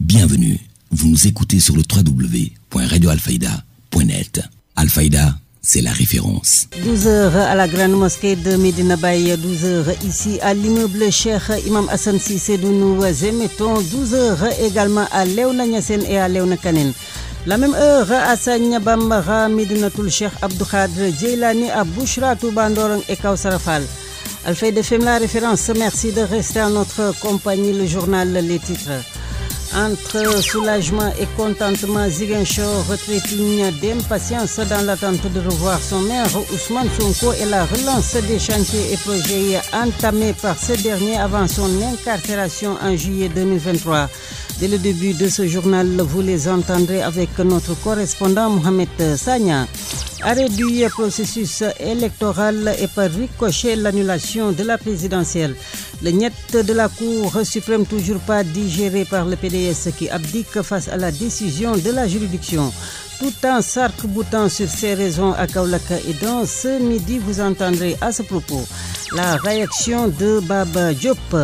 Bienvenue, vous nous écoutez sur le www.radioalfayda.net. Alfayda, c'est la référence. 12h à la grande mosquée de Medina Baye, 12h ici à l'immeuble Cheikh Imam Hassan Cissé d'où nous émettons, 12h également à Léona Niassène et à Léona Kanine. La même heure à Sanya Bambara, Medinatul Cheikh Abdou Khadre Djeilani, à Bouchra Touba Ndorong et Kausara Fall. Alfayda FM la référence, merci de rester en notre compagnie. Le journal, les titres. Entre soulagement et contentement, Ziguinchor retrépigne d'impatience dans l'attente de revoir son maire Ousmane Sonko et la relance des chantiers et projets entamés par ce dernier avant son incarcération en juillet 2023. Dès le début de ce journal, vous les entendrez avec notre correspondant Mohamed Sagna. Arrêt du processus électoral et par ricochet l'annulation de la présidentielle. Le niet de la Cour suprême toujours pas digéré par le PDS qui abdique face à la décision de la juridiction. Tout en s'arc-boutant sur ces raisons à Kaolaka et dans ce midi, vous entendrez à ce propos la réaction de Baba Diop.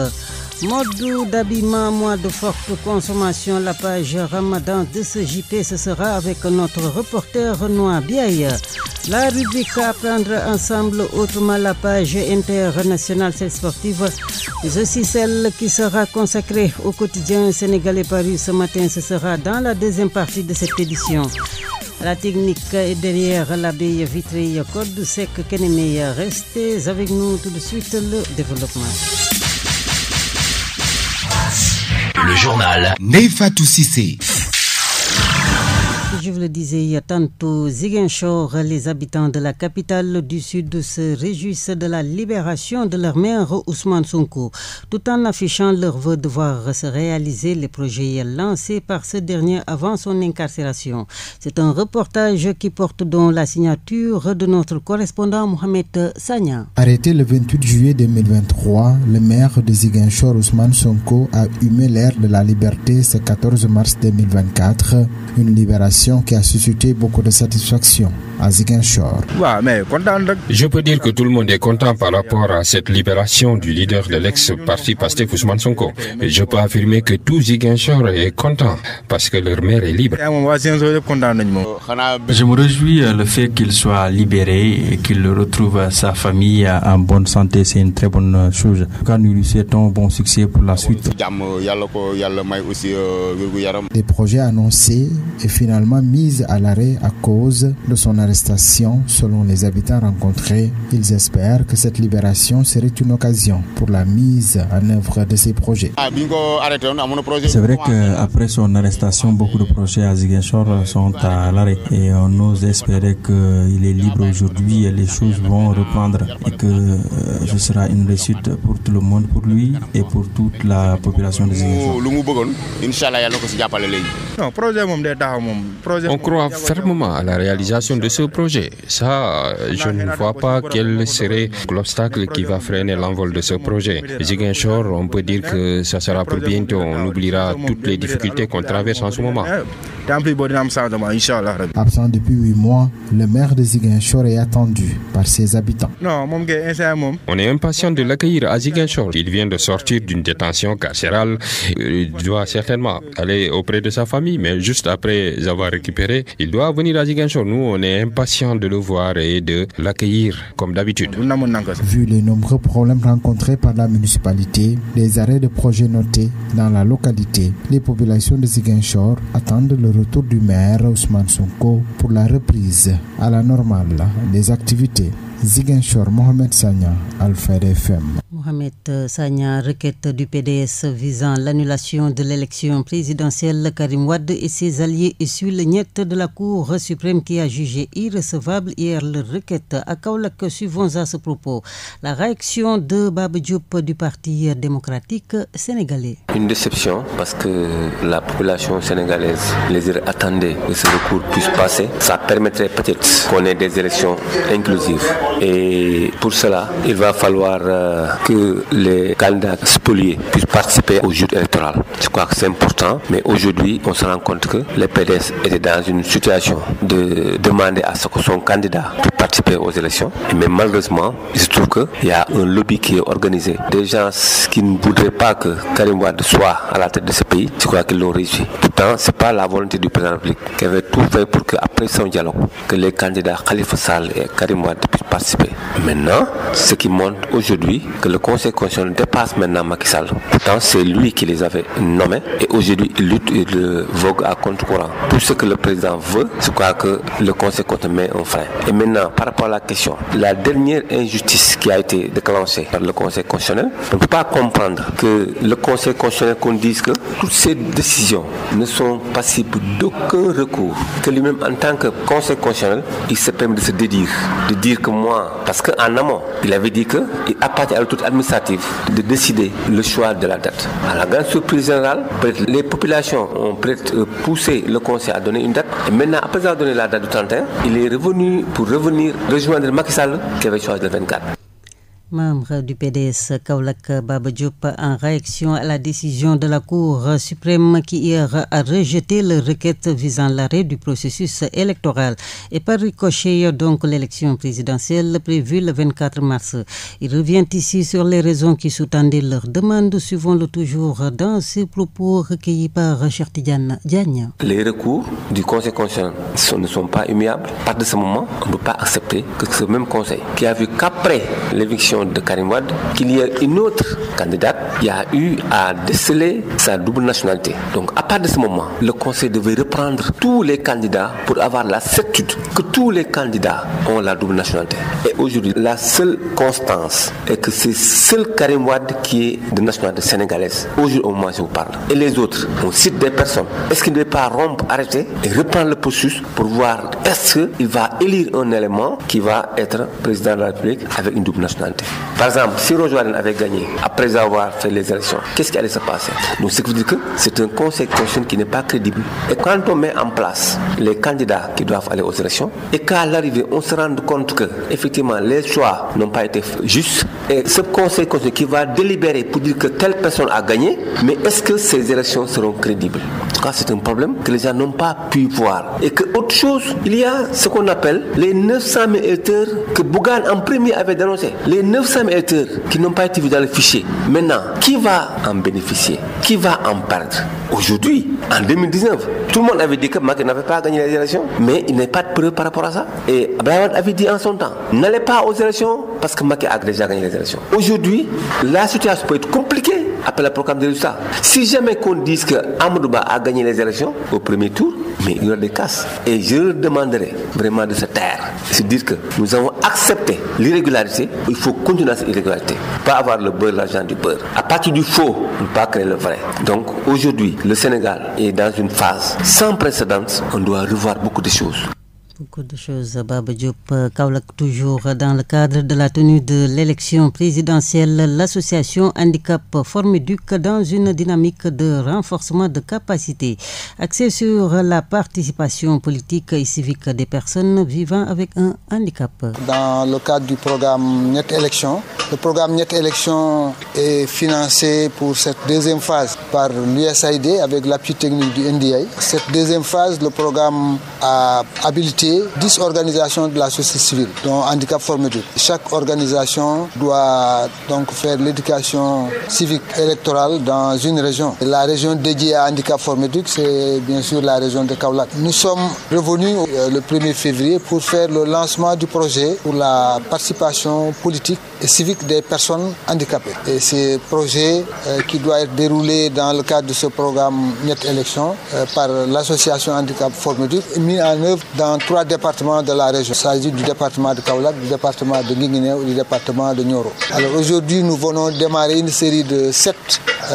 Mode d'habillement, mois de forte consommation, la page Ramadan de ce JP, ce sera avec notre reporter Renoir Biaye. La rubrique Apprendre ensemble, autrement la page internationale sportive, mais aussi celle qui sera consacrée au quotidien sénégalais paru ce matin, ce sera dans la deuxième partie de cette édition. La technique est derrière l'abeille vitrée Code Sec Kenemé. Restez avec nous tout de suite, le développement. Le journal Neifatou Cissé. Je vous le disais tantôt, Ziguinchor, les habitants de la capitale du Sud se réjouissent de la libération de leur maire Ousmane Sonko, tout en affichant leur vœu de voir se réaliser les projets lancés par ce dernier avant son incarcération. C'est un reportage qui porte donc la signature de notre correspondant Mohamed Sagna. Arrêté le 28 juillet 2023, le maire de Ziguinchor, Ousmane Sonko, a humé l'ère de la liberté ce 14 mars 2024, une libération qui a suscité beaucoup de satisfaction à Ziguinchor. Je peux dire que tout le monde est content par rapport à cette libération du leader de l'ex-parti Pastef Ousmane Sonko. Et je peux affirmer que tout Ziguinchor est content parce que leur maire est libre. Je me réjouis le fait qu'il soit libéré et qu'il retrouve sa famille en bonne santé. C'est une très bonne chose. Quand nous lui souhaitons bon succès pour la suite. Des projets annoncés et finalement mise à l'arrêt à cause de son arrestation. Selon les habitants rencontrés, ils espèrent que cette libération serait une occasion pour la mise en œuvre de ces projets. C'est vrai qu'après son arrestation, beaucoup de projets à Ziguinchor sont à l'arrêt et on ose espérer qu'il est libre aujourd'hui et les choses vont reprendre et que ce sera une réussite pour tout le monde, pour lui et pour toute la population de Ziguinchor. On croit fermement à la réalisation de ce projet. Ça, je ne vois pas quel serait l'obstacle qui va freiner l'envol de ce projet. Ziguinchor, on peut dire que ça sera pour bientôt. On oubliera toutes les difficultés qu'on traverse en ce moment. Absent depuis 8 mois, le maire de Ziguinchor est attendu par ses habitants. On est impatient de l'accueillir à Ziguinchor. Il vient de sortir d'une détention carcérale. Il doit certainement aller auprès de sa famille, mais juste après avoir récupéré, il doit venir à Ziguinchor. Nous, on est impatients de le voir et de l'accueillir comme d'habitude. Vu les nombreux problèmes rencontrés par la municipalité, les arrêts de projets notés dans la localité, les populations de Ziguinchor attendent le retour du maire Ousmane Sonko pour la reprise à la normale des activités. Ziguinchor, Mohamed Sagna, Alfayda FM. Mohamed Sagna, requête du PDS visant l'annulation de l'élection présidentielle. Karim Wade et ses alliés essuient le niet de la Cour suprême qui a jugé irrecevable hier leur requête. À Kaolak, suivons à ce propos la réaction de Baba Diop du Parti démocratique sénégalais. Une déception parce que la population sénégalaise attendait que ce recours puisse passer. Ça permettrait peut-être qu'on ait des élections inclusives. Et pour cela, il va falloir que les candidats spoliés puissent participer au jeu électoral. Je crois que c'est important, mais aujourd'hui, on se rend compte que les PDS étaient dans une situation de demander à ce que son candidat puisse participer aux élections. Mais malheureusement, il se trouve qu'il y a un lobby qui est organisé. Des gens qui ne voudraient pas que Karim Wade soit à la tête de ce pays, je crois qu'ils l'ont réussi. Pourtant, ce n'est pas la volonté du président de la République qui avait tout fait pour qu'après son dialogue, que les candidats Khalifa Sall et Karim Wade puissent participer. Maintenant, ce qui montre aujourd'hui que le Conseil constitutionnel dépasse maintenant Macky Sall. Pourtant, c'est lui qui les avait nommés et aujourd'hui, il lutte et le vogue à contre-courant. Pour ce que le président veut, je crois que le Conseil constitutionnel met un frein. Et maintenant, par rapport à la question, la dernière injustice qui a été déclenchée par le Conseil constitutionnel, on ne peut pas comprendre que le Conseil constitutionnel qu'on dise que toutes ces décisions ne sont passibles d'aucun recours, que lui-même en tant que Conseil constitutionnel, il se permet de se dédire, de dire que moi, parce qu'en amont, il avait dit qu'il appartient à l'autorité administrative de décider le choix de la date. À la grande surprise générale, les populations ont peut-être poussé le Conseil à donner une date, et maintenant, après avoir donné la date du 31, il est revenu pour revenir rejoindre Macky Sall qui avait choisi le 24. Membre du PDS Kaolack Baba Diop en réaction à la décision de la Cour suprême qui hier a rejeté la requête visant l'arrêt du processus électoral et par ricochet donc l'élection présidentielle prévue le 24 mars. Il revient ici sur les raisons qui sous-tendaient leur demande, suivant-le toujours dans ses propos recueillis par Cheikh Tidiane Diagne. Les recours du Conseil constitutionnel ne sont pas immuables. À partir de ce moment, on ne peut pas accepter que ce même Conseil qui a vu qu'après l'éviction de Karim Wade, qu'il y a une autre candidate qui a eu à déceler sa double nationalité. Donc à partir de ce moment, le Conseil devait reprendre tous les candidats pour avoir la certitude que tous les candidats ont la double nationalité. Et aujourd'hui, la seule constance est que c'est seul Karim Wade qui est de nationalité sénégalaise. Aujourd'hui, au moment où je vous parle. Et les autres, on cite des personnes. Est-ce qu'il ne devait pas rompre, arrêter et reprendre le processus pour voir est-ce qu'il va élire un élément qui va être président de la République avec une double nationalité. Par exemple, si Rojouane avait gagné après avoir fait les élections, qu'est-ce qui allait se passer? Donc, ce qui veut dire que c'est un conseil constitutionnel qui n'est pas crédible. Et quand on met en place les candidats qui doivent aller aux élections, et qu'à l'arrivée, on se rend compte que, effectivement, les choix n'ont pas été justes, et ce conseil constitutionnel qui va délibérer pour dire que telle personne a gagné, mais est-ce que ces élections seront crédibles? En tout cas, c'est un problème que les gens n'ont pas pu voir. Et que, autre chose, il y a ce qu'on appelle les 900 000 électeurs que Bougane en premier avait dénoncé. Les 900 000 électeurs qui n'ont pas été vus dans le fichier. Maintenant, qui va en bénéficier? Qui va en perdre? Aujourd'hui, en 2019, tout le monde avait dit que Macky n'avait pas gagné les élections, mais il n'y a pas de preuve par rapport à ça. Et Abraham avait dit en son temps, n'allez pas aux élections parce que Macky a déjà gagné les élections. Aujourd'hui, la situation peut être compliquée après le programme de résultats. Si jamais qu'on dise que Amadouba a gagné les élections au premier tour, mais il y aura des casses. Et je leur demanderai vraiment de se taire. C'est dire que nous avons accepté l'irrégularité, il faut continuer à cette irrégularité. Pas avoir le beurre, l'argent du beurre. À partir du faux, ne pas créer le vrai. Donc aujourd'hui, le Sénégal est dans une phase sans précédent. On doit revoir beaucoup de choses. Beaucoup de choses, Baba Diop. Kaolack, toujours dans le cadre de la tenue de l'élection présidentielle, l'association Handicap Formiduc dans une dynamique de renforcement de capacité axée sur la participation politique et civique des personnes vivant avec un handicap. Dans le cadre du programme Net Élection, le programme Net Élection est financé pour cette deuxième phase par l'USAID avec l'appui technique du NDI. Cette deuxième phase, le programme a habilité 10 organisations de la société civile, dont Handicap Formiduc. Chaque organisation doit donc faire l'éducation civique électorale dans une région. La région dédiée à Handicap Formiduc, c'est bien sûr la région de Kaolack. Nous sommes revenus le 1er février pour faire le lancement du projet pour la participation politique et civique des personnes handicapées. Et ce projet qui doit être déroulé dans le cadre de ce programme Net Élection par l'association Handicap Formiduc est mis en œuvre dans 3 départements de la région. Il s'agit du département de Kaolack, du département de Guinguinéo et du département de Nioro. Alors aujourd'hui, nous venons démarrer une série de 7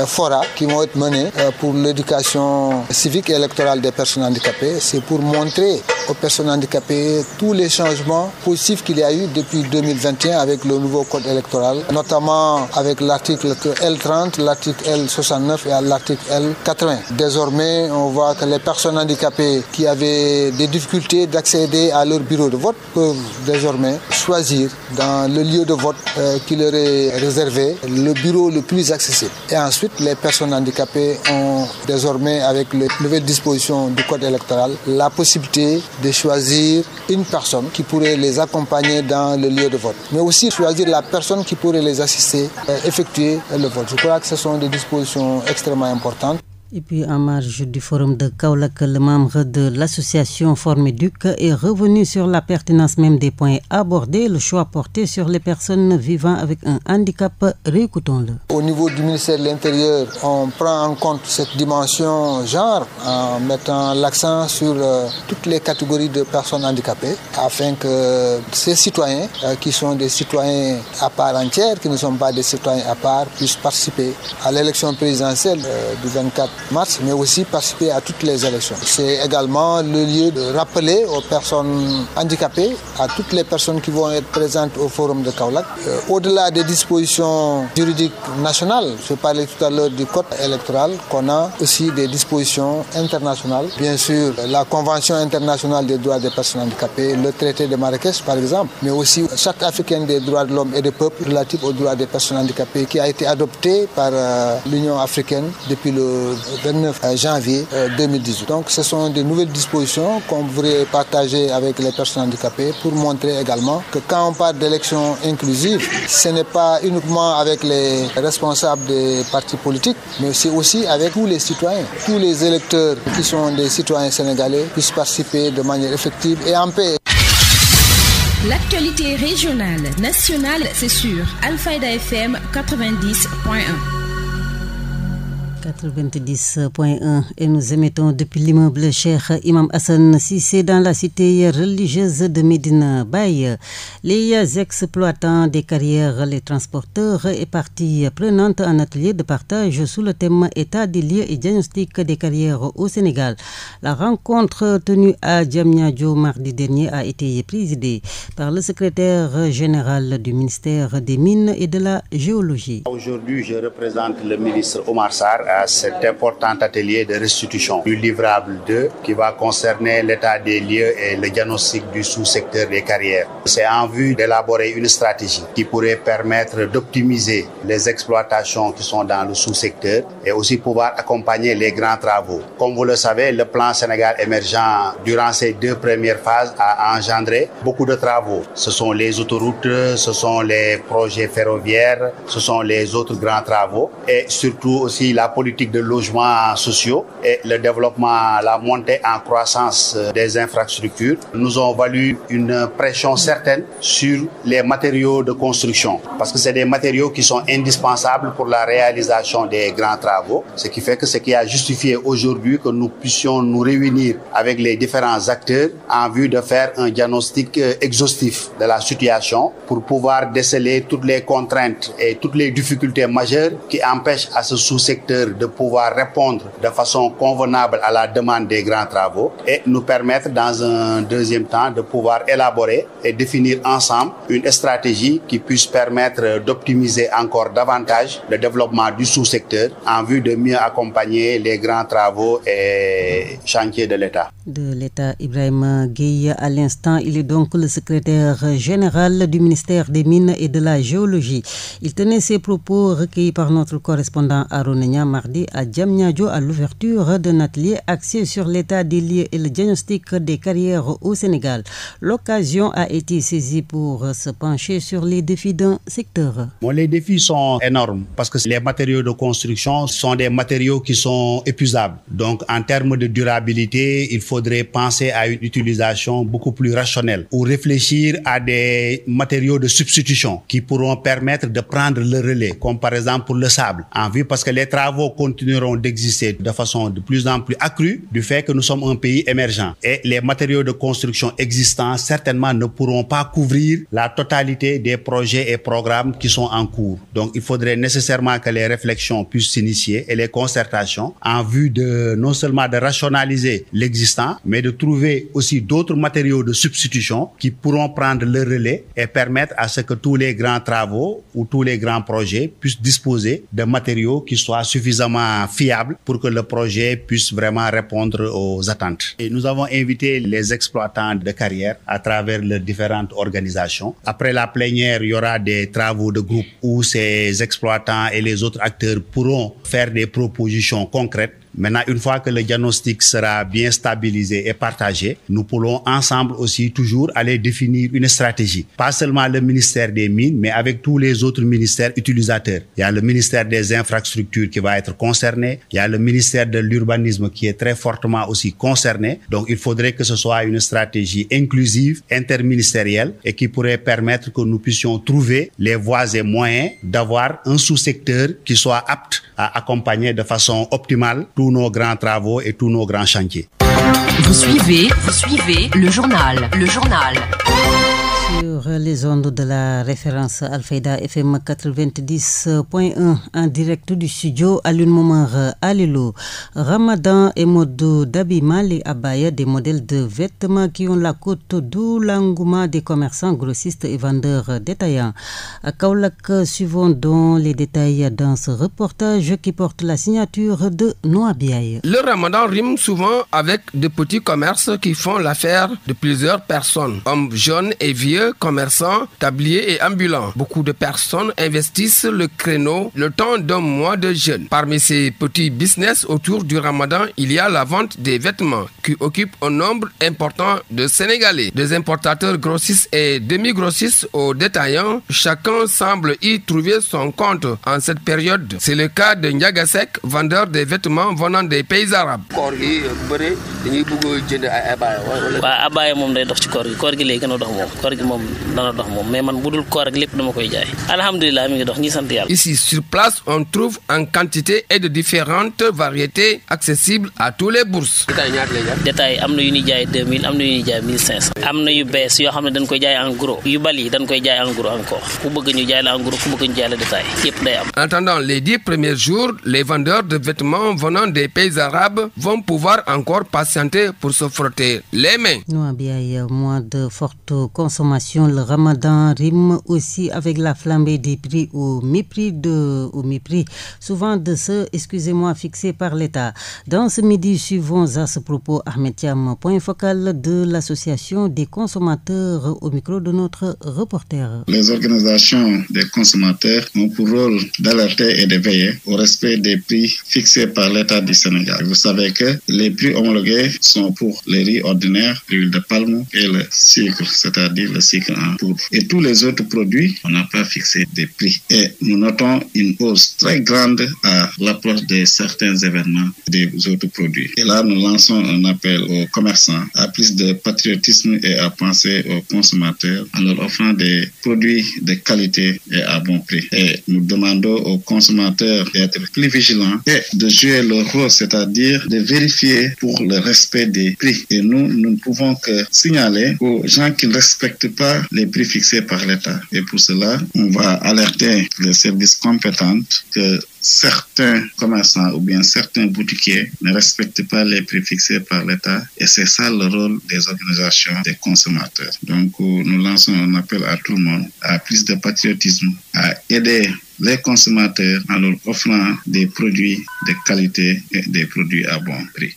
forats qui vont être menés pour l'éducation civique et électorale des personnes handicapées. C'est pour montrer aux personnes handicapées tous les changements positifs qu'il y a eu depuis 2021 avec le nouveau code électoral, notamment avec l'article L30, l'article L69 et l'article L80. Désormais, on voit que les personnes handicapées qui avaient des difficultés d'accéder à leur bureau de vote peuvent désormais choisir dans le lieu de vote qui leur est réservé le bureau le plus accessible. Et ensuite, les personnes handicapées ont désormais, avec les nouvelles dispositions du code électoral, la possibilité de choisir une personne qui pourrait les accompagner dans le lieu de vote, mais aussi choisir la personne qui pourrait les assister à effectuer le vote. Je crois que ce sont des dispositions extrêmement importantes. Et puis, en marge du forum de Kaolack, le membre de l'association Formeduc est revenu sur la pertinence même des points abordés, le choix porté sur les personnes vivant avec un handicap. Réécoutons-le. Au niveau du ministère de l'Intérieur, on prend en compte cette dimension genre en mettant l'accent sur toutes les catégories de personnes handicapées afin que ces citoyens, qui sont des citoyens à part entière, qui ne sont pas des citoyens à part, puissent participer à l'élection présidentielle du 24 mars, mais aussi participer à toutes les élections. C'est également le lieu de rappeler aux personnes handicapées, à toutes les personnes qui vont être présentes au forum de Kaolack, au-delà des dispositions juridiques nationales, je parlais tout à l'heure du code électoral, qu'on a aussi des dispositions internationales. Bien sûr, la Convention internationale des droits des personnes handicapées, le traité de Marrakech par exemple, mais aussi la Charte africaine des droits de l'homme et des peuples relative aux droits des personnes handicapées qui a été adoptée par l'Union africaine depuis le 29 janvier 2018. Donc ce sont des nouvelles dispositions qu'on voudrait partager avec les personnes handicapées pour montrer également que quand on parle d'élections inclusives, ce n'est pas uniquement avec les responsables des partis politiques, mais c'est aussi avec tous les citoyens. Tous les électeurs qui sont des citoyens sénégalais puissent participer de manière effective et en paix. L'actualité régionale, nationale, c'est sur Alfayda FM 90.1. 90.1 et nous émettons depuis l'immeuble Cheikh Imam Hassan Cissé dans la cité religieuse de Medina Baye. Les exploitants des carrières, les transporteurs et parties prenantes en atelier de partage sous le thème État des lieux et diagnostic des carrières au Sénégal. La rencontre tenue à Diamniadio mardi dernier a été présidée par le secrétaire général du ministère des Mines et de la Géologie. Aujourd'hui, je représente le ministre Omar Sarr à cet important atelier de restitution du livrable 2 qui va concerner l'état des lieux et le diagnostic du sous-secteur des carrières. C'est en vue d'élaborer une stratégie qui pourrait permettre d'optimiser les exploitations qui sont dans le sous-secteur et aussi pouvoir accompagner les grands travaux. Comme vous le savez, le plan Sénégal émergent durant ces 2 premières phases a engendré beaucoup de travaux. Ce sont les autoroutes, ce sont les projets ferroviaires, ce sont les autres grands travaux et surtout aussi la politique de logements sociaux et le développement, la montée en croissance des infrastructures nous ont valu une pression certaine sur les matériaux de construction parce que c'est des matériaux qui sont indispensables pour la réalisation des grands travaux, ce qui fait que ce qui a justifié aujourd'hui que nous puissions nous réunir avec les différents acteurs en vue de faire un diagnostic exhaustif de la situation pour pouvoir déceler toutes les contraintes et toutes les difficultés majeures qui empêchent à ce sous-secteur de pouvoir répondre de façon convenable à la demande des grands travaux et nous permettre dans un deuxième temps de pouvoir élaborer et définir ensemble une stratégie qui puisse permettre d'optimiser encore davantage le développement du sous-secteur en vue de mieux accompagner les grands travaux et chantiers de l'État. De l'État, Ibrahima Gueye, à l'instant, il est donc le secrétaire général du ministère des Mines et de la Géologie. Il tenait ses propos recueillis par notre correspondant Aronenia mardi à Diamniadio à l'ouverture d'un atelier axé sur l'état des lieux et le diagnostic des carrières au Sénégal. L'occasion a été saisie pour se pencher sur les défis d'un secteur. Les défis sont énormes parce que les matériaux de construction sont des matériaux qui sont épuisables. Donc en termes de durabilité, il faudrait penser à une utilisation beaucoup plus rationnelle ou réfléchir à des matériaux de substitution qui pourront permettre de prendre le relais, comme par exemple pour le sable, en vue parce que les travaux travaux continueront d'exister de façon de plus en plus accrue du fait que nous sommes un pays émergent. Et les matériaux de construction existants certainement ne pourront pas couvrir la totalité des projets et programmes qui sont en cours. Donc il faudrait nécessairement que les réflexions puissent s'initier et les concertations en vue de non seulement de rationaliser l'existant, mais de trouver aussi d'autres matériaux de substitution qui pourront prendre le relais et permettre à ce que tous les grands travaux ou tous les grands projets puissent disposer de matériaux qui soient suffisamment fiables pour que le projet puisse vraiment répondre aux attentes. Et nous avons invité les exploitants de carrière à travers leurs différentes organisations. Après la plénière, il y aura des travaux de groupe où ces exploitants et les autres acteurs pourront faire des propositions concrètes. Maintenant, une fois que le diagnostic sera bien stabilisé et partagé, nous pourrons ensemble aussi toujours aller définir une stratégie. Pas seulement le ministère des Mines, mais avec tous les autres ministères utilisateurs. Il y a le ministère des Infrastructures qui va être concerné. Il y a le ministère de l'Urbanisme qui est très fortement aussi concerné. Donc, il faudrait que ce soit une stratégie inclusive, interministérielle et qui pourrait permettre que nous puissions trouver les voies et moyens d'avoir un sous-secteur qui soit apte à accompagner de façon optimale tous nos grands travaux et tous nos grands chantiers. Vous suivez le journal. Sur les ondes de la référence Alfayda FM 90.1 en direct du studio Alioune Momar Alilo. Ramadan et mode d'habillement, les abaya, des modèles de vêtements qui ont la cote, d'où l'engouement des commerçants, grossistes et vendeurs détaillants. À Kaolack, suivons donc les détails dans ce reportage qui porte la signature de Noa Biaye. Le Ramadan rime souvent avec de petits commerces qui font l'affaire de plusieurs personnes, hommes jeunes et vieux, commerçants, tabliers et ambulants. Beaucoup de personnes investissent le créneau le temps d'un mois de jeûne. Parmi ces petits business autour du Ramadan, il y a la vente des vêtements qui occupe un nombre important de Sénégalais. Des importateurs grossistes et demi-grossistes aux détaillants, chacun semble y trouver son compte en cette période. C'est le cas de Ndiagasek, vendeur des vêtements venant des pays arabes. Ici sur place, on trouve en quantité et de différentes variétés accessibles à tous les bourses. Détail amna yu ni jaay 2000 amna yu ni jaay 1500 amna yu bees yo xamne dañ koy jaay en gros yu bali dañ koy jaay en gros encore ku bëgg ñu jaay la en gros ku bëgg ñu jaay la détail yépp day am. En attendant les 10 premiers jours, les vendeurs de vêtements venant des pays arabes vont pouvoir encore patienter pour se frotter les mains. Nous bien mois de forte consommation, le Ramadan rime aussi avec la flambée des prix au mépris souvent de ceux, fixés par l'État. Dans ce midi, suivons à ce propos Ahmed Thiam, point focal de l'association des consommateurs au micro de notre reporter. Les organisations des consommateurs ont pour rôle d'alerter et de veiller au respect des prix fixés par l'État du Sénégal. Vous savez que les prix homologués sont pour les riz ordinaires, l'huile de palme et le sucre, c'est-à-dire le sucre en poudre. Et tous les autres produits, on n'a pas fixé des prix. Et nous notons une hausse très grande à l'approche de certains événements des autres produits. Et là, nous lançons un appel aux commerçants à plus de patriotisme et à penser aux consommateurs en leur offrant des produits de qualité et à bon prix. Et nous demandons aux consommateurs d'être plus vigilants et de jouer leur rôle, c'est-à-dire de vérifier pour le respect des prix. Et nous ne pouvons que signaler aux gens qui ne respectent pas les prix fixés par l'État. Et pour cela, on va alerter les services compétents que certains commerçants ou bien certains boutiquiers ne respectent pas les prix fixés par l'État et c'est ça le rôle des organisations des consommateurs. Donc nous lançons un appel à tout le monde à plus de patriotisme, à aider les consommateurs en leur offrant des produits de qualité et des produits à bon prix.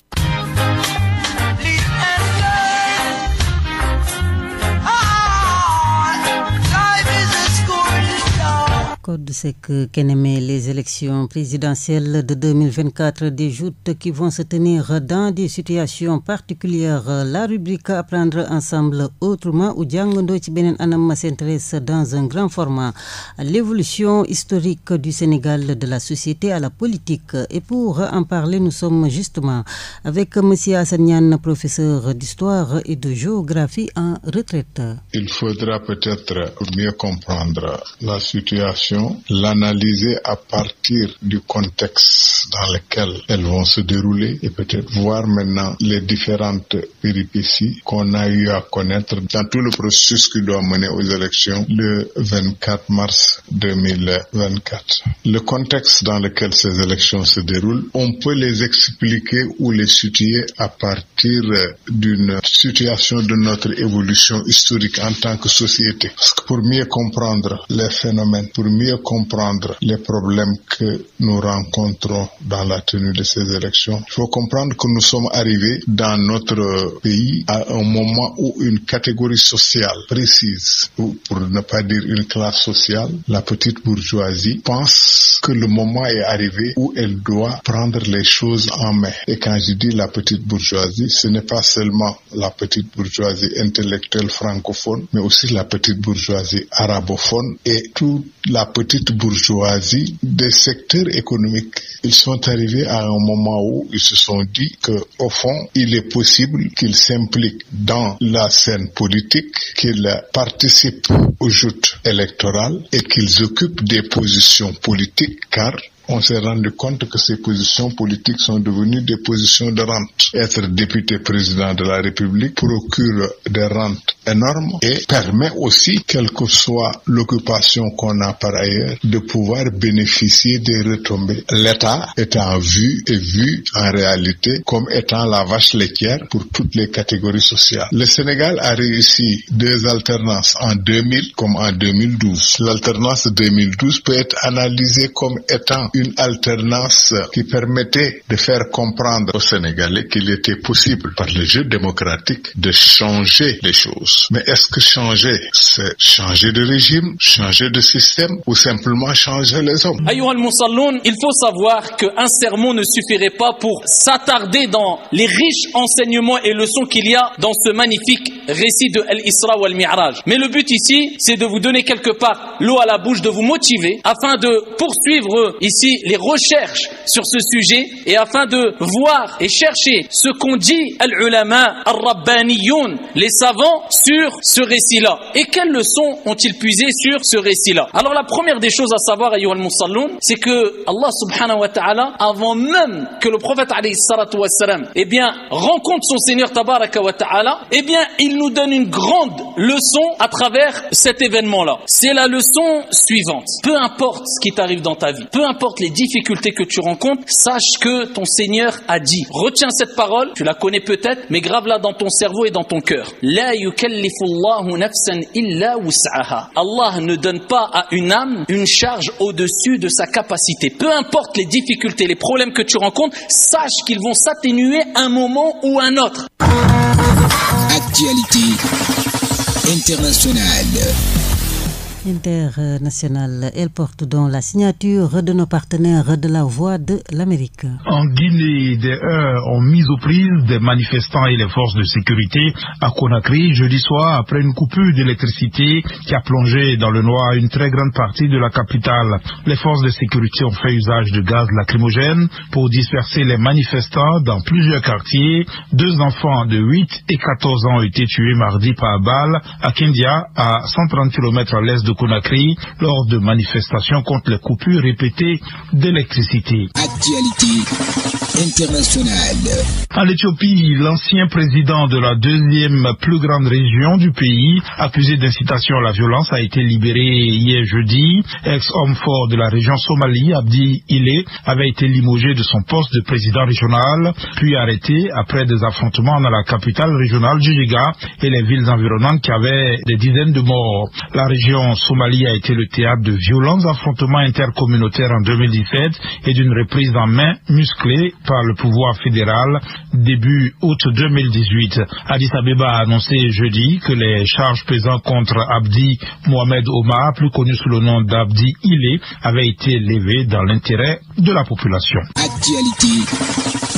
Code sec Kenemé, les élections présidentielles de 2024, des joutes qui vont se tenir dans des situations particulières. La rubrique Apprendre ensemble autrement ou Django Tibenen Anam s'intéresse dans un grand format à l'évolution historique du Sénégal, de la société à la politique. Et pour en parler, nous sommes justement avec M. Assanian, professeur d'histoire et de géographie en retraite. Il faudra peut-être mieux comprendre la situation élections, l'analyser à partir du contexte dans lequel elles vont se dérouler et peut-être voir maintenant les différentes péripéties qu'on a eu à connaître dans tout le processus qui doit mener aux élections le 24 mars 2024. Le contexte dans lequel ces élections se déroulent, on peut les expliquer ou les situer à partir d'une situation de notre évolution historique en tant que société. Parce que pour mieux comprendre les phénomènes, pour mieux comprendre les problèmes que nous rencontrons dans la tenue de ces élections, il faut comprendre que nous sommes arrivés dans notre pays à un moment où une catégorie sociale précise, ou pour ne pas dire une classe sociale, la petite bourgeoisie, pense que le moment est arrivé où elle doit prendre les choses en main. Et quand je dis la petite bourgeoisie, ce n'est pas seulement la petite bourgeoisie intellectuelle francophone, mais aussi la petite bourgeoisie arabophone et toute la petite bourgeoisie des secteurs économiques. Ils sont arrivés à un moment où ils se sont dit que, au fond, il est possible qu'ils s'impliquent dans la scène politique, qu'ils participent aux joutes électorales et qu'ils occupent des positions politiques, car on s'est rendu compte que ces positions politiques sont devenues des positions de rente. Être député président de la République procure des rentes énormes et permet aussi, quelle que soit l'occupation qu'on a par ailleurs, de pouvoir bénéficier des retombées. L'État étant vu en réalité comme étant la vache laitière pour toutes les catégories sociales. Le Sénégal a réussi 2 alternances en 2000 comme en 2012. L'alternance 2012 peut être analysée comme étant une alternance qui permettait de faire comprendre aux Sénégalais qu'il était possible, par le jeu démocratique, de changer les choses. Mais est-ce que changer, c'est changer de régime, changer de système ou simplement changer les hommes? Ayyuha al-Musalloun, il faut savoir qu'un sermon ne suffirait pas pour s'attarder dans les riches enseignements et leçons qu'il y a dans ce magnifique récit de Al-Isra wal-Mi'raj. Mais le but ici, c'est de vous donner quelque part l'eau à la bouche, de vous motiver afin de poursuivre ici les recherches sur ce sujet et afin de voir et chercher ce qu'ont dit al-ulama al-rabbaniyoun, les savants, sur ce récit-là. Et quelles leçons ont-ils puisé sur ce récit-là? Alors la première des choses à savoir, ayyuha al-musalloun, c'est que Allah subhanahu wa ta'ala, avant même que le prophète alayhi salatu wa salam, rencontre son Seigneur tabaraka wa ta'ala, il nous donne une grande leçon à travers cet événement-là. C'est la leçon suivante. Peu importe ce qui t'arrive dans ta vie, peu importe les difficultés que tu rencontres, sache que ton Seigneur a dit. Retiens cette parole, tu la connais peut-être, mais grave-la dans ton cerveau et dans ton cœur. La yukallifu Allahu nafsan illa wus'aha. Allah ne donne pas à une âme une charge au-dessus de sa capacité. Peu importe les difficultés, les problèmes que tu rencontres, sache qu'ils vont s'atténuer un moment ou un autre. Actualité internationale. Internationale, elle porte donc la signature de nos partenaires de la Voix de l'Amérique. En Guinée, des heurts ont mis aux prises des manifestants et les forces de sécurité à Conakry jeudi soir après une coupure d'électricité qui a plongé dans le noir une très grande partie de la capitale. Les forces de sécurité ont fait usage de gaz lacrymogène pour disperser les manifestants dans plusieurs quartiers. 2 enfants de 8 et 14 ans ont été tués mardi par balle à Kindia, à 130 km à l'est de Conakry, lors de manifestations contre les coupures répétées d'électricité. Actualité internationale. En Éthiopie, l'ancien président de la 2e plus grande région du pays, accusé d'incitation à la violence, a été libéré hier jeudi. Ex-homme fort de la région Somalie, Abdi Ile, avait été limogé de son poste de président régional, puis arrêté après des affrontements dans la capitale régionale Jijjiga et les villes environnantes qui avaient des dizaines de morts. La région Somalie a été le théâtre de violents affrontements intercommunautaires en 2017 et d'une reprise en main musclée par le pouvoir fédéral début août 2018. Addis Abeba a annoncé jeudi que les charges pesant contre Abdi Mohamed Omar, plus connu sous le nom d'Abdi Ile, avaient été levées dans l'intérêt de la population. Actualité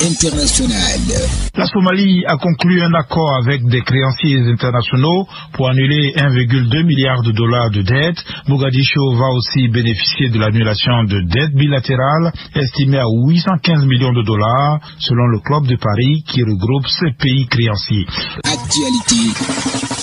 internationale. La Somalie a conclu un accord avec des créanciers internationaux pour annuler 1,2 milliard de dollars de dettes. Mogadiscio va aussi bénéficier de l'annulation de dettes bilatérales estimées à 815 millions de dollars selon le Club de Paris qui regroupe ces pays créanciers. Actualité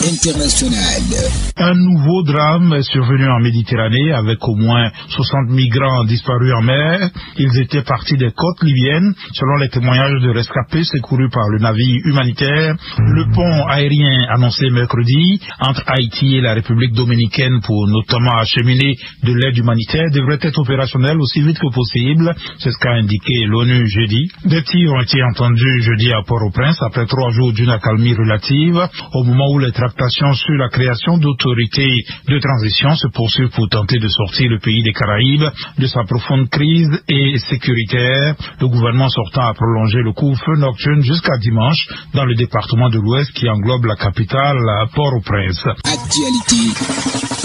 internationale. Un nouveau drame est survenu en Méditerranée avec au moins 60 migrants disparus en mer. Ils étaient partis des côtes libyennes, selon les témoignages de rescapés secourus par le navire humanitaire. Le pont aérien annoncé mercredi entre Haïti et la République dominicaine pour notamment acheminer de l'aide humanitaire devrait être opérationnel aussi vite que possible. C'est ce qu'a indiqué l'ONU jeudi. Des tirs ont été entendus jeudi à Port-au-Prince après 3 jours d'une accalmie relative, au moment où les tractations sur la création d'autorités de transition se poursuivent pour tenter de sortir le pays des Caraïbes de sa profonde crise et sécuritaire. Le gouvernement sortant a prolongé le couvre-feu nocturne jusqu'à dimanche dans le département de l'Ouest qui englobe la capitale Port-au-Prince. Actualité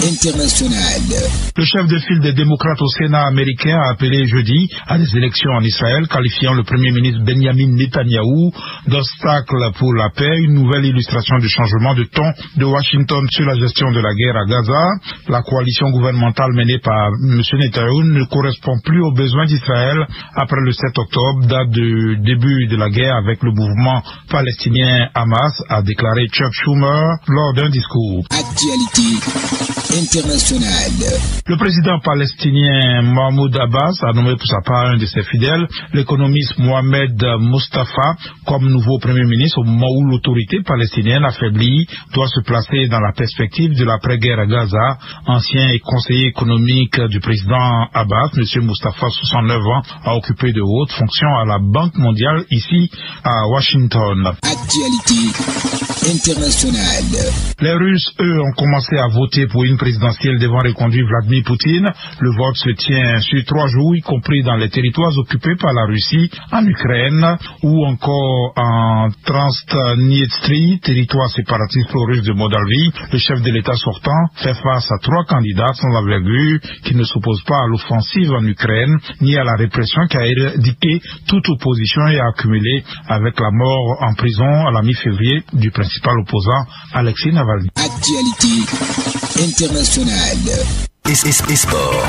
internationale. Le chef de file des démocrates au Sénat américain a appelé jeudi à des élections en Israël, qualifiant le premier ministre Benjamin Netanyahou d'obstacle pour la paix, une nouvelle illustration du changement de ton de Washington sur la gestion de la guerre à Gaza. La coalition gouvernementale menée par M. Netanyahou ne correspond plus aux besoins d'Israël après le 7 octobre, date du début de la guerre avec le mouvement palestinien Hamas, a déclaré Chuck Schumer lors d'un discours. Actualité internationale. Le président palestinien Mahmoud Abbas a nommé pour sa part un de ses fidèles, l'économiste Mohamed Mustafa, comme nouveau premier ministre au moment où l'autorité palestinienne affaiblie doit se placer dans la perspective de l'après-guerre à Gaza. Ancien conseiller économique du président Abbas, M. Mustafa, 69 ans, a occupé de hautes fonctions à la Banque mondiale ici à Washington. Actualité internationale. Les Russes, eux, ont commencé à voter pour une présidentielle devant reconduire Vladimir Poutine. Le vote se tient sur 3 jours, y compris dans les territoires occupés par la Russie, en Ukraine ou encore en Transnistrie, territoire séparatiste pro-russe de Moldavie. Le chef de l'État sortant fait face à 3 candidats sans envergure qui ne s'opposent pas à l'offensive en Ukraine ni à la répression qui a éradiqué toute opposition et a accumulé avec la mort en prison à la mi-février du principal opposant Alexei Navalny. Actualité internationale. Et sport.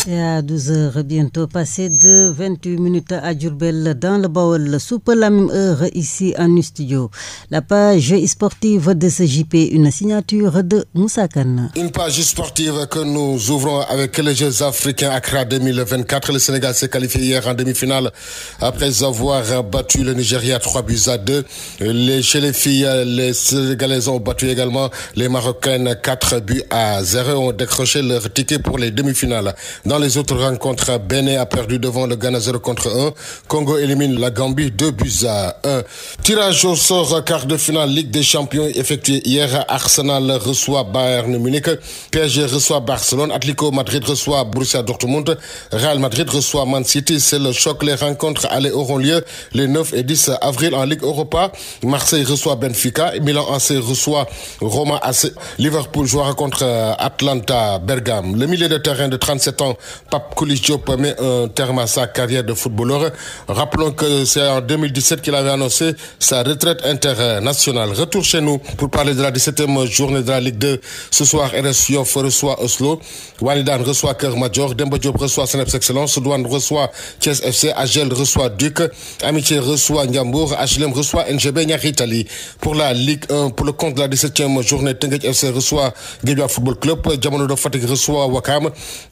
Et à 12h bientôt, passé de 28 minutes à Diourbel dans le Baol, sous peu la même heure ici en studio. La page sportive de ce JP, une signature de Moussa Kane. Une page sportive que nous ouvrons avec les Jeux africains Accra 2024. Le Sénégal s'est qualifié hier en demi-finale après avoir battu le Nigeria 3-2. Chez les filles, les Sénégalaises ont battu également les Marocaines 4-0 et ont décroché leur ticket pour les demi-finales. Dans les autres rencontres, Bénin a perdu devant le Ghana 0-1. Congo élimine la Gambie 2-1. Tirage au sort quart de finale Ligue des Champions effectué hier. Arsenal reçoit Bayern Munich. PSG reçoit Barcelone. Atlético Madrid reçoit Borussia Dortmund. Real Madrid reçoit Man City. C'est le choc. Les rencontres allées auront lieu les 9 et 10 avril en Ligue Europa. Marseille reçoit Benfica. Milan AC reçoit Roma AC. Liverpool jouera contre Atlanta Bergame. Le milieu de terrain de 37 ans, Pape Koulish Diop met un terme à sa carrière de footballeur. Rappelons que c'est en 2017 qu'il avait annoncé sa retraite internationale. Retour chez nous pour parler de la 17e journée de la Ligue 2. Ce soir, RS Yoff reçoit Oslo. Walidan reçoit Keur Madior. Demba Diop reçoit Seneps Excellence. Douane reçoit Thiès FC. Agel reçoit Duc. Amitié reçoit Ndiambour. HLM reçoit NGB Niakhitali. Pour la Ligue 1, pour le compte de la 17e journée, Tenguet FC reçoit Guédiawaye Football Club. Diamono de Fatick reçoit Wakam.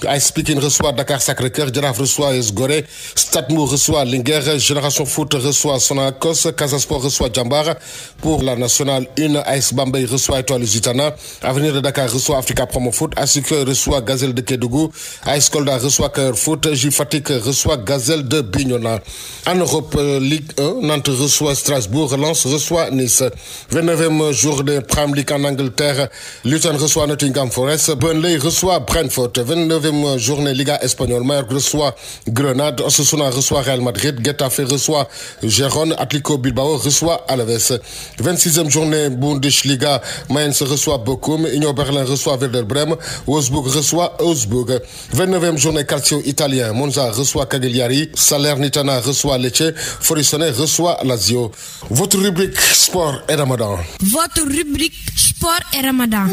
AS Pikine reçoit Dakar Sacré-Cœur. Jaraaf reçoit AS Gorée. Stade Mou reçoit Linguère. Génération Foot reçoit Sonacos. Casa Sport reçoit Djambar. Pour la nationale 1, AS Bambey reçoit Étoile Lusitana. Avenir de Dakar reçoit Africa Promo Foot. Asukeur reçoit Gazelle de Kédougou. AS Kolda reçoit Cœur Foot. J Fatick reçoit Gazelle de Bignona. En Europe, Ligue 1, Nantes reçoit Strasbourg. Lens reçoit Nice. 29e jour de Premier League en Angleterre. Luton reçoit Nottingham Forest. Burnley reçoit Brentford. 29e journée Liga espagnole. Mallorca reçoit Grenade. Osasuna reçoit Real Madrid. Getafe reçoit Gérone. Atlético Bilbao reçoit Alaves. 26e journée Bundesliga. Mainz reçoit Bochum. Union Berlin reçoit Werder Bremen. Wolfsburg reçoit Augsburg. 29e journée Calcio italien. Monza reçoit Cagliari. Salernitana reçoit Lecce. Frosinone reçoit Lazio. Votre rubrique sport et Ramadan. Votre rubrique sport et Ramadan.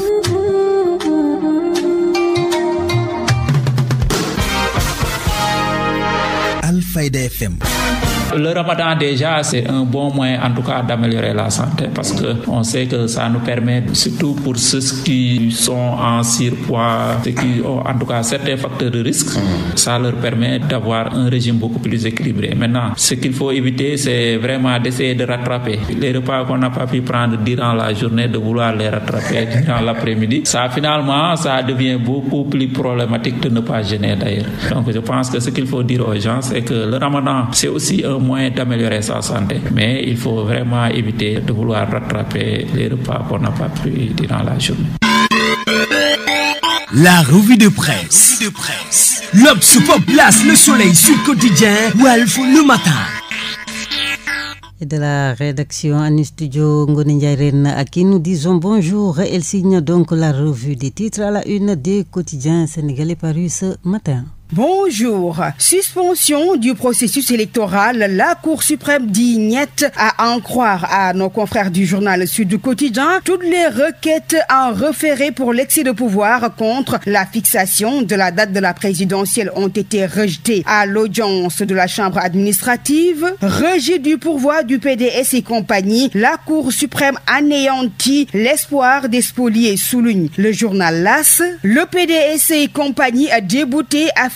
Alfayda FM. Le ramadan déjà c'est un bon moyen en tout cas d'améliorer la santé parce que on sait que ça nous permet surtout pour ceux qui sont en surpoids, ceux qui ont en tout cas certains facteurs de risque, ça leur permet d'avoir un régime beaucoup plus équilibré. Maintenant, ce qu'il faut éviter c'est vraiment d'essayer de rattraper les repas qu'on n'a pas pu prendre durant la journée, de vouloir les rattraper durant l'après-midi. Ça finalement ça devient beaucoup plus problématique de ne pas jeûner d'ailleurs. Donc je pense que ce qu'il faut dire aux gens c'est que le ramadan c'est aussi un moyen d'améliorer sa santé, mais il faut vraiment éviter de vouloir rattraper les repas qu'on n'a pas pris durant la journée. La revue de presse. L'Obs, Pop, Place, Le Soleil, Sud Quotidien, Walf le matin. Et de la rédaction en studio Ngone Ndiaye à qui nous disons bonjour. Elle signe donc la revue des titres à la une des quotidiens sénégalais parus ce matin. Bonjour. Suspension du processus électoral. La Cour suprême dit niet, à en croire à nos confrères du journal Sud du Quotidien. Toutes les requêtes en référé pour l'excès de pouvoir contre la fixation de la date de la présidentielle ont été rejetées à l'audience de la Chambre administrative. Rejet du pourvoi du PDS et compagnie. La Cour suprême anéantit l'espoir des spoliés, souligne le journal LAS. Le PDS et compagnie a débouté à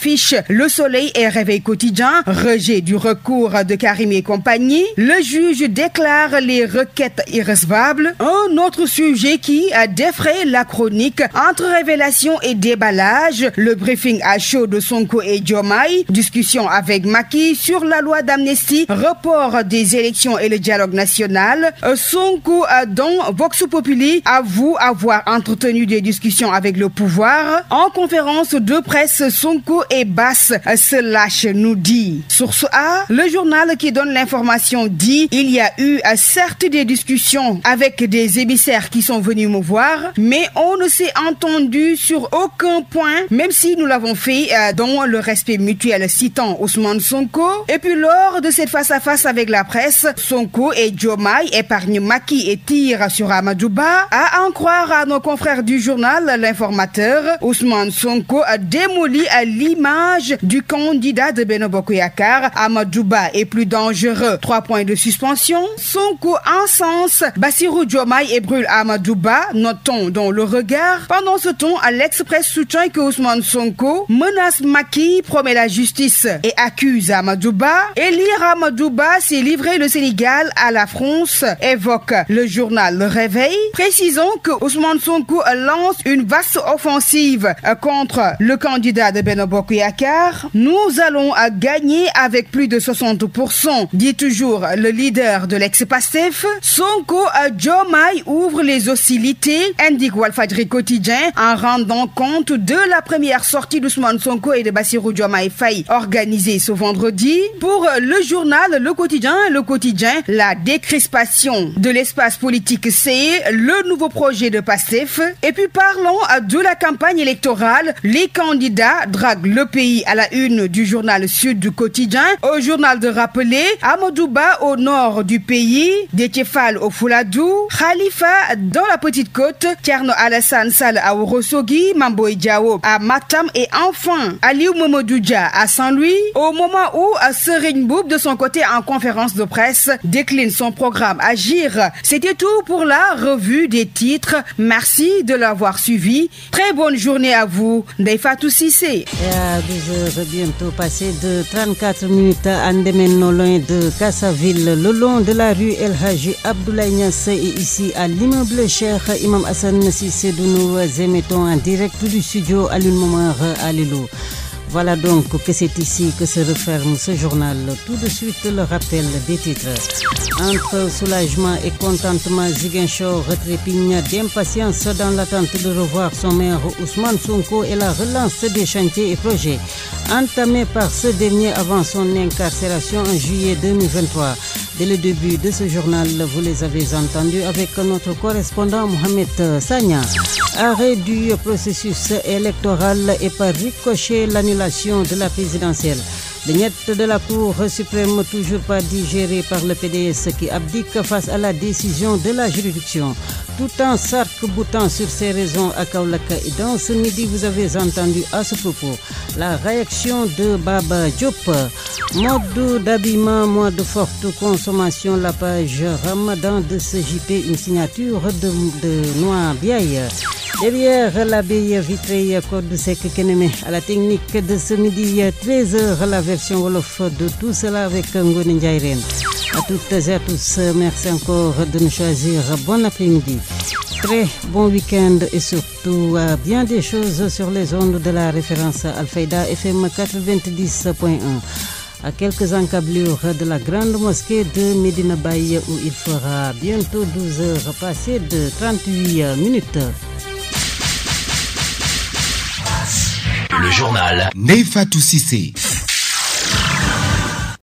Le Soleil et Réveil quotidien, rejet du recours de Karim et compagnie. Le juge déclare les requêtes irrecevables. Un autre sujet qui a défrayé la chronique entre révélation et déballage. Le briefing à chaud de Sonko et Diomaye. Discussion avec Macky sur la loi d'amnistie, report des élections et le dialogue national. Sonko, dont Vox Populi avoue avoir entretenu des discussions avec le pouvoir. En conférence de presse, Sonko et Basse se lâche, nous dit Source A. Le journal qui donne l'information dit il y a eu certes des discussions avec des émissaires qui sont venus me voir, mais on ne s'est entendu sur aucun point, même si nous l'avons fait dans le respect mutuel, citant Ousmane Sonko. Et puis lors de cette face-à-face avec la presse, Sonko et Diomaye épargnent Macky et tirent sur Amadou Ba. À en croire à nos confrères du journal L'Informateur, Ousmane Sonko a démoli à l'image du candidat de Benno Bokk Yakaar. Amadou Ba est plus dangereux. 3 points de suspension. Sonko encense Bassirou Diomaye et brûle Amadou Ba. Notons dans le regard. Pendant ce temps, l'Express soutient que Ousmane Sonko menace Macky, promet la justice et accuse Amadou Ba. Élire Amadou Ba, c'est livrer le Sénégal à la France, évoque le journal Le Réveil. Précisons que Ousmane Sonko lance une vaste offensive contre le candidat de Benno Bokk Yakaar. Nous allons gagner avec plus de 60%, dit toujours le leader de l'ex-Pastef. Sonko Diomaye ouvre les hostilités, indique Walfadjri quotidien, en rendant compte de la première sortie d'Ousmane Sonko et de Bassirou Diomaye Faye organisée ce vendredi. Pour le journal Le Quotidien, la décrispation de l'espace politique, c'est le nouveau projet de Pastef. Et puis parlons de la campagne électorale. Les candidats draguent le pays à la une du journal Sud du Quotidien. Au journal de rappeler, Amadou Ba au nord du pays, Déthié Fall au Fouladou, Khalifa dans la Petite Côte, Thierno Alassane Sall à Ourossogui, Mamboy Diao à Matam et enfin Aliou Mamadou Dia à Saint-Louis. Au moment où Serigne Mboup de son côté en conférence de presse décline son programme Agir. C'était tout pour la revue des titres. Merci de l'avoir suivi. Très bonne journée à vous. Ndeye Fatou Cissé. Et à 12h bientôt passé de 34 minutes à Ndémen, non loin de Kassaville, le long de la rue El Hadji Abdoulaye Niasse et ici à l'immeuble Cheikh Imam Hassan Cissé d'où nous émettons en direct du studio Alioune Momar à Lilo. Voilà donc que c'est ici que se referme ce journal. Tout de suite le rappel des titres. Entre soulagement et contentement, Ziguinchor retrépigne d'impatience dans l'attente de revoir son maire Ousmane Sonko et la relance des chantiers et projets entamés par ce dernier avant son incarcération en juillet 2023. Dès le début de ce journal, vous les avez entendus avec notre correspondant Mohamed Sagna. Arrêt du processus électoral et par ricochet l'annulation de la présidentielle. Les miettes de la Cour suprême toujours pas digérées par le PDS qui abdique face à la décision de la juridiction. Tout en s'arc-boutant sur ces raisons à Kaolaka et dans ce midi, vous avez entendu à ce propos la réaction de Baba Diop. Mode d'habillement, mois de forte consommation, la page Ramadan de ce JP, une signature de Noir Biaye. Derrière l'abbaye vitrée Code Sec Keneme, à la technique de ce midi, 13h, la version Wolof de tout cela avec Ngone Ndiaye. À toutes et à tous, merci encore de nous choisir. Bon après-midi, très bon week-end et surtout bien des choses sur les ondes de la référence Al-Fayda FM 90.1. À quelques encablures de la grande mosquée de Medina Baye où il fera bientôt 12 heures passées de 38 minutes. Le journal Neifatou Sissé.